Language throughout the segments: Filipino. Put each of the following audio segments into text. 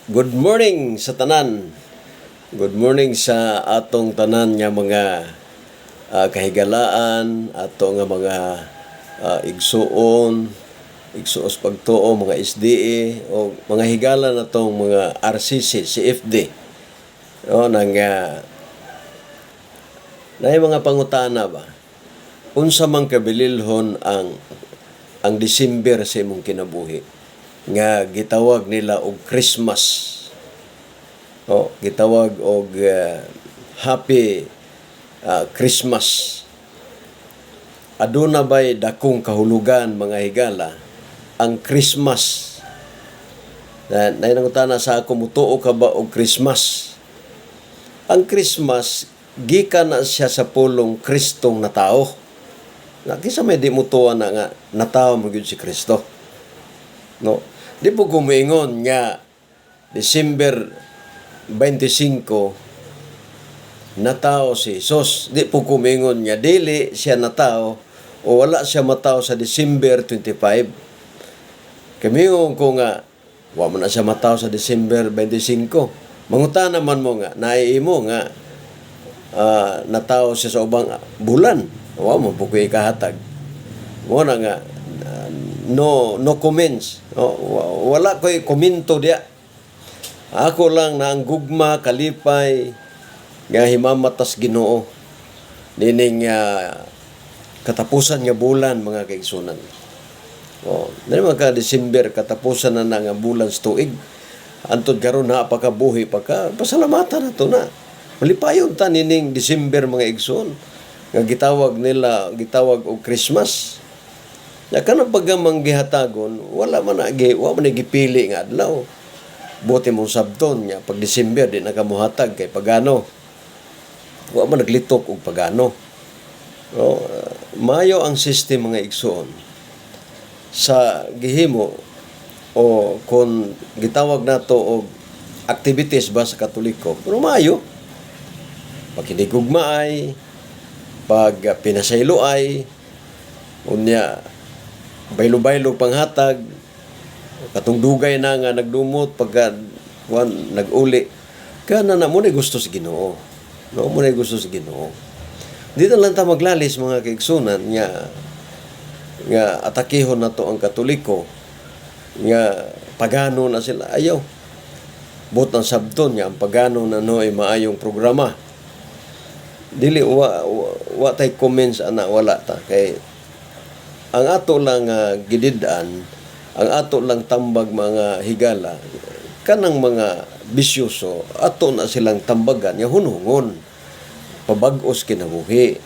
Good morning sa tanan. Good morning sa atong tanan nga mga kahigalaan, ato nga mga igsuos pagtuo, mga SDA o mga higala na tong mga RCC, CFD. O nang naay mga pangutana ba? Unsa man kabililhon ang December sa imong kinabuhi? Nga gitawag nila og Christmas. Gitawag og Happy Christmas. Aduna ba'y dakong kahulugan mga higala ang Christmas? Nainangutana sa ako, mutuo ka ba og Christmas? Ang Christmas, gikan na siya sa pulong Kristong na tao. Kisa may di mutuwa na nga natao mo gyud si Kristo. No? Di po kumingon nga December 25 natao si Jesus. Di po kumingon nga dili siya natao o wala siya matao sa December 25. Kamingon ko nga wa man na siya matao sa December 25. Mangutana man mo nga naiimo nga natao siya sa ubang bulan. Wa mo po kuy kahatag. Mo na nga no comments. Wala ko'y komento diya. Ako lang na ang gugma, kalipay, nga himamatas Ginoo. Nining katapusan nga bulan, mga kaigsunan. Dali mga December, katapusan na nga bulan sa tuig. Antod karon na pagkabuhi, pasalamatan na to na. Malipayon ta nining December, mga igsoon. Nga gitawag og Christmas. Kanang paggamang gihatagon, wala man gipili nga adlaw. Buti mong sabton nga pag December di nakamuhatag kay pagano. Wa man naglitok og pagano. Mayo ang system mga igsoon sa gihimo o kung gitawag nato og activities ba sa Katoliko. Pero mayo paghinigugmaay, pag pinasayloay, unya baylo-baylo panghatag, katong dugay na nga nagdumot pagka nag-uli. Kana na mo na gusto sa Ginoo. No, mo na gusto sa Ginoo. Dito lang ta maglalis mga kaigsunan nga atakihon na to ang Katoliko nga pagano na sila ayaw. Bot ang sabton nga ang pagano na no ay maayong programa. Dili wa tay comments ana wala ta kay ang ato lang gidid-an, ang ato lang tambag mga higala, kanang mga bisyoso, ato na silang tambagan, yung hunungon, pabag-os kinabuhi.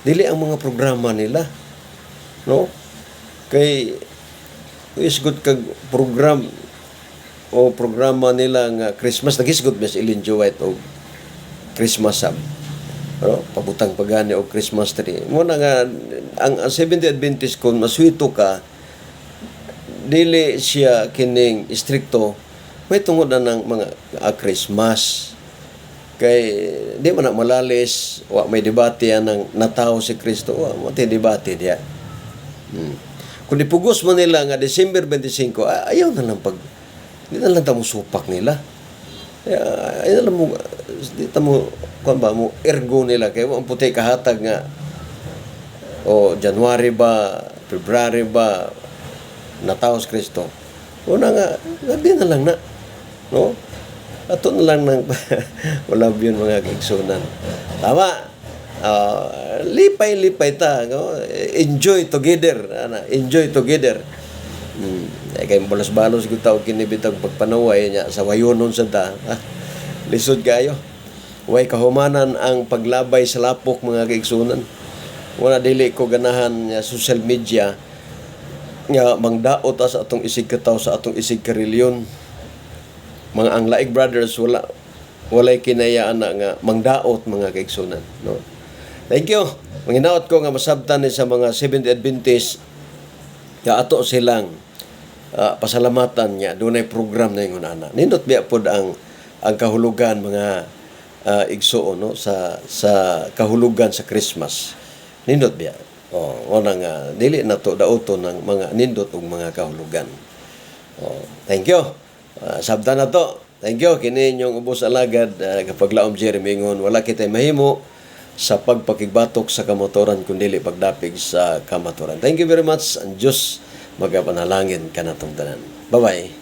Dili ang mga programa nila. No? Kay, isgot kag programa nila nga Christmas, nagisgot mas ilinjoy o Christmas sab. Pabutang pagani o Christmas tree. Muna nga, ang Seventh Day Adventist kung maswito ka, dili siya kining istrikto, may tungod na ng mga Christmas. Kay, di man na malalis, may debate yan ng natao si Kristo, mati debate diya. Kung dipugos mo nila nga December 25, ayaw na lang di na lang tamo supak nila. Ayaw na lang mo, di tamo, kung ba mo ergo nila kayo ang puti kahatag nga January ba, February ba nataos Kristo. Una nga di na lang na, no? Ato na lang nang wala yun mga kaigsunan. Tama. Lipay ta, no? Enjoy together, enjoy together. Kay balos-balos ko tao kinibitang pagpanaway niya sa wayonon sa ta. Lisod kayo. Way kahumanan ang paglabay sa lapok mga kaigsunan. Wala dili ko ganahan social media nga mangdaot sa atong isig kataw sa atong isig karelyon. Mga ang laig brothers walay kinayaan na nga mangdaot mga kaigsunan, no. Thank you. Manginaot ko nga masabtan ni sa mga Seventh Adventist nga ato silang pasalamatan niya dunay program na ingon ana. Nindot biya pod ang kahulugan mga igsuon no sa kahulugan sa Christmas. Nindot biya. Wala nga dili na to dauton ng mga nindot ug mga kahulugan. Thank you. Sabta na to. Thank you. Kini inyong ubos alagad kapag laom Jeremy ingon wala kitay mahimo sa pagpakigbatok sa kamotoran kundili pagdapig sa kamaturan. Thank you very much. Ang Diyos magapanalangin kanatong tanan. Bye-bye.